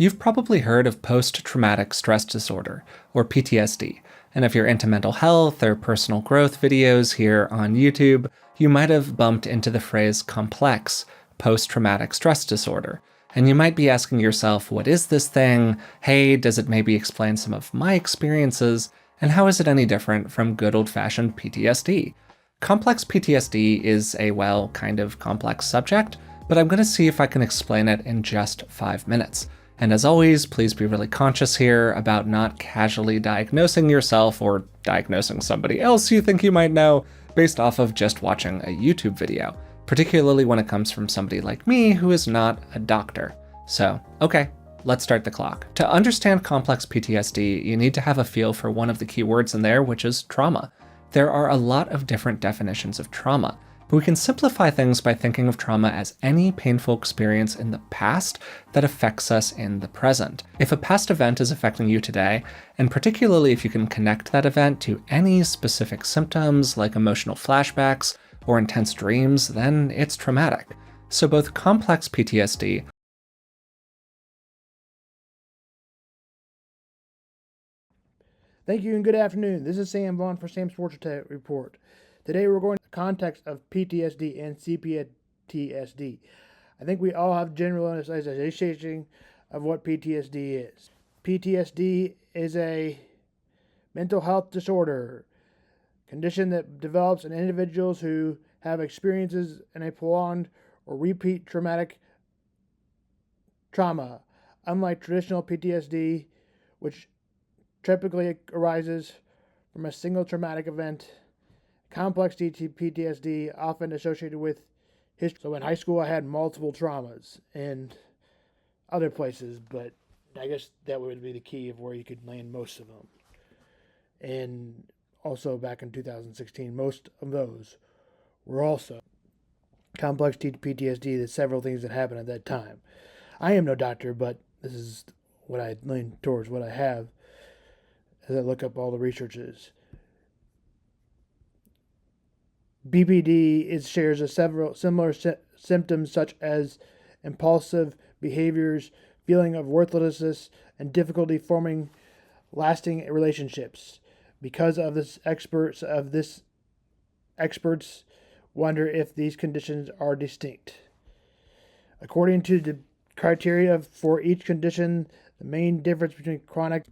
You've probably heard of post-traumatic stress disorder, or PTSD, and if you're into mental health or personal growth videos here on YouTube, you might have bumped into the phrase complex post-traumatic stress disorder. And you might be asking yourself, what is this thing? Hey, does it maybe explain some of my experiences? And how is it any different from good old-fashioned PTSD? Complex PTSD is a, well, kind of complex subject, but I'm going to see if I can explain it in just 5 minutes. And as always, please be really conscious here about not casually diagnosing yourself or diagnosing somebody else you think you might know based off of just watching a YouTube video, particularly when it comes from somebody like me who is not a doctor. So, okay, let's start the clock. To understand complex PTSD, you need to have a feel for one of the key words in there, which is trauma. There are a lot of different definitions of trauma, but we can simplify things by thinking of trauma as any painful experience in the past that affects us in the present. If a past event is affecting you today, and particularly if you can connect that event to any specific symptoms like emotional flashbacks or intense dreams, then it's traumatic. So both complex PTSD Thank you and good afternoon. This is Sam Vaughn for Sam's Sports Report. Today we're going to the context of PTSD and CPTSD. I think we all have general understanding of what PTSD is. PTSD is a mental health disorder, condition that develops in individuals who have experiences in a prolonged or repeat traumatic trauma. Unlike traditional PTSD, which typically arises from a single traumatic event, complex PTSD often associated with history. So in high school I had multiple traumas and other places, but I guess that would be the key of where you could land most of them. And also back in 2016, most of those were also complex PTSD. There's several things that happened at that time. I am no doctor, but this is what I lean towards, what I have as I look up all the researches. BPD shares several similar symptoms such as impulsive behaviors, feeling of worthlessness, and difficulty forming lasting relationships. Because of this, experts wonder if these conditions are distinct. According to the criteria for each condition, the main difference between chronic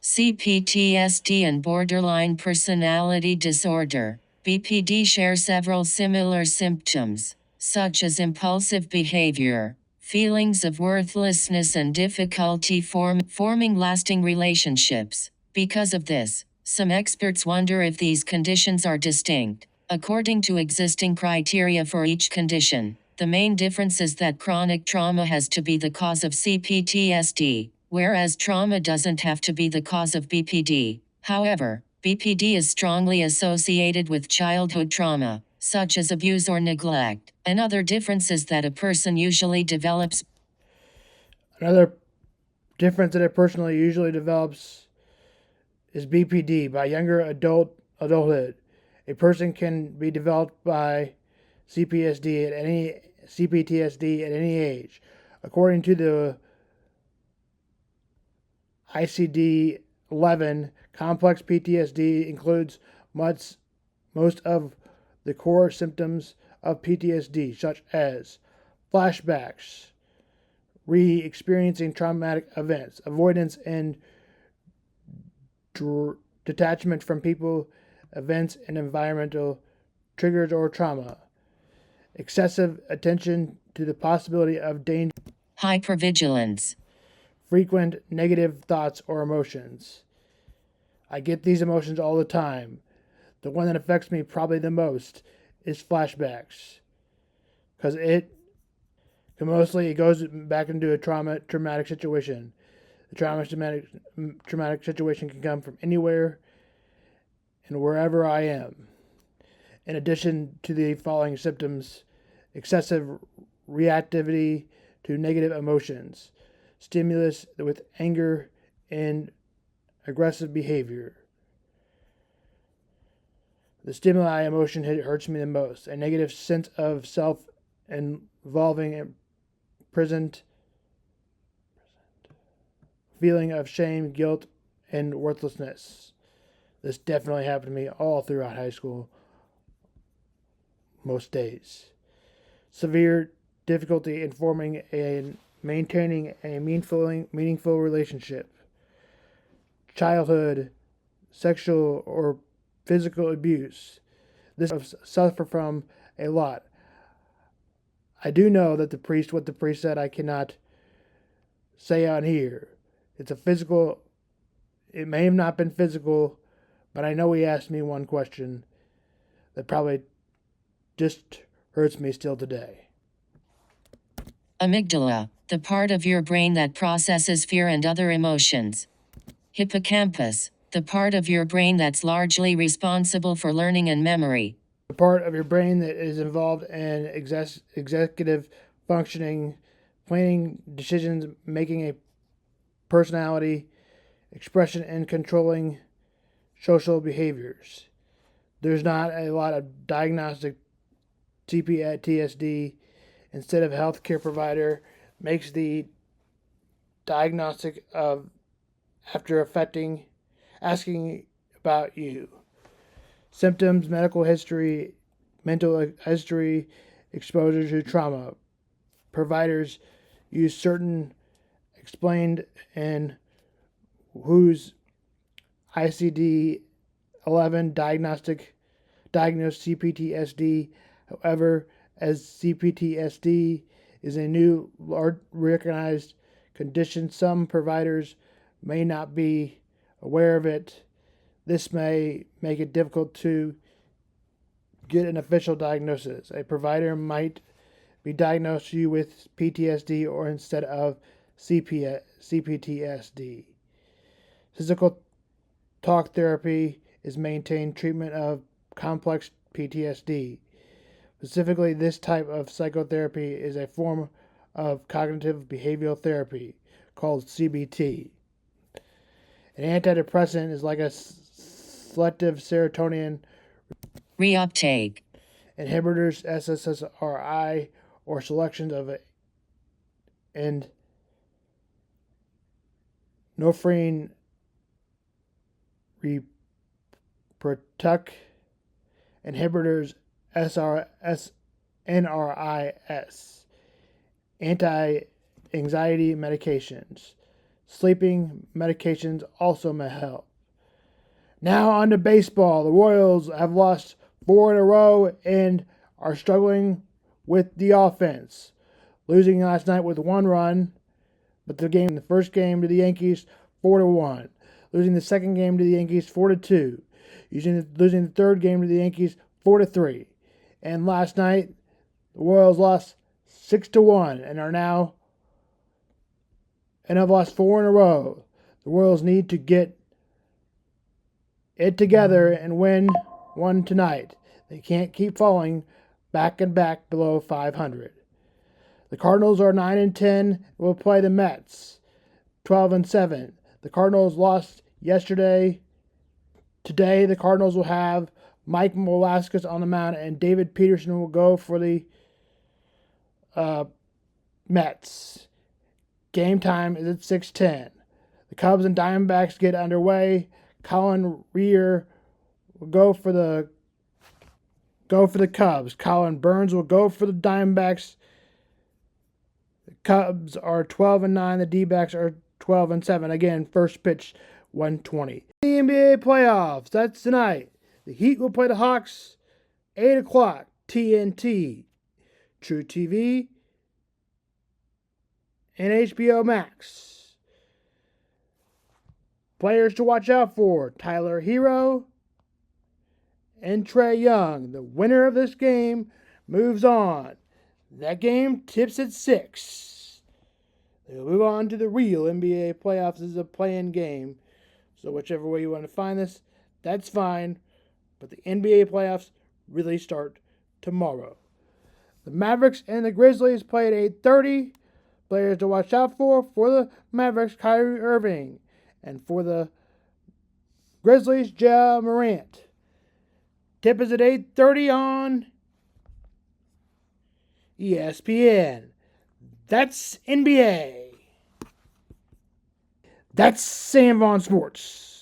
CPTSD and borderline personality disorder, BPD, share several similar symptoms, such as impulsive behavior, feelings of worthlessness, and difficulty forming lasting relationships. Because of this, some experts wonder if these conditions are distinct. According to existing criteria for each condition, the main difference is that chronic trauma has to be the cause of CPTSD, whereas trauma doesn't have to be the cause of BPD. However, BPD is strongly associated with childhood trauma, such as abuse or neglect. Another difference is that a person usually develops Another difference that a person usually develops is BPD by younger adulthood. A person can be developed by CPTSD at any age. According to the ICD-11, complex PTSD includes most of the core symptoms of PTSD, such as flashbacks, re-experiencing traumatic events, avoidance and detachment from people, events, and environmental triggers or trauma, excessive attention to the possibility of danger, hypervigilance, frequent negative thoughts or emotions. I get these emotions all the time. The one that affects me probably the most is flashbacks, because it goes back into a traumatic situation. The traumatic situation can come from anywhere and wherever I am. In addition to the following symptoms: excessive reactivity to negative emotions, stimulus with anger and aggressive behavior. The stimuli emotion hurts me the most. A negative sense of self involving present feeling of shame, guilt, and worthlessness. This definitely happened to me all throughout high school, most days. Severe difficulty in forming and maintaining a meaningful relationship. Childhood, sexual or physical abuse. This I suffer from a lot. I do know that what the priest said, I cannot say on here. It's a physical, it may have not been physical, but I know he asked me one question that probably just hurts me still today. Amygdala, the part of your brain that processes fear and other emotions. Hippocampus, the part of your brain that's largely responsible for learning and memory. The part of your brain that is involved in executive functioning, planning decisions, making a personality, expression, and controlling social behaviors. There's not a lot of diagnostic CPTSD. Instead of a healthcare provider makes the diagnostic of after asking about you. Symptoms, medical history, mental history, exposure to trauma. Providers use certain explained and whose ICD-11 diagnosed CPTSD. However, as CPTSD is a new recognized condition, some providers may not be aware of it. This may make it difficult to get an official diagnosis. A provider might be diagnosed you with PTSD or instead of CPTSD. Physical talk therapy is maintained treatment of complex PTSD. Specifically, this type of psychotherapy is a form of cognitive behavioral therapy called CBT. An antidepressant is like a selective serotonin reuptake inhibitors, SSRI, or selections of it, and norepinephrine reuptake inhibitors, NRIs, anti-anxiety medications. Sleeping medications also may help. Now on to baseball. The Royals have lost 4 in a row and are struggling with the offense. Losing last night with 1 run, but the first game to the Yankees 4-1. Losing the second game to the Yankees 4-2. Losing the third game to the Yankees 4-3. And last night the Royals lost 6-1 and have lost 4 in a row. The Royals need to get it together and win one tonight. They can't keep falling back and back below 500. The Cardinals are 9-10 and will play the Mets 12-7. The Cardinals lost yesterday. Today the Cardinals will have Mike Velasquez on the mound and David Peterson will go for the Mets. Game time is at 6:10. The Cubs and Diamondbacks get underway. Colin Rear will go for the Cubs. Colin Burns will go for the Diamondbacks. The Cubs are 12-9. The D-backs are 12-7. Again, first pitch 1:20. The NBA playoffs. That's tonight. The Heat will play the Hawks 8 o'clock. TNT, True TV, and HBO Max. Players to watch out for: Tyler Hero and Trae Young. The winner of this game moves on. That game tips at 6. They'll move on to the real NBA playoffs. This is a play-in game. So whichever way you want to find this, that's fine. But the NBA playoffs really start tomorrow. The Mavericks and the Grizzlies play at 8:30. Players to watch out for the Mavericks, Kyrie Irving. And for the Grizzlies, Ja Morant. Tip is at 8:30 on ESPN. That's NBA. That's Sam Vaughn Sports.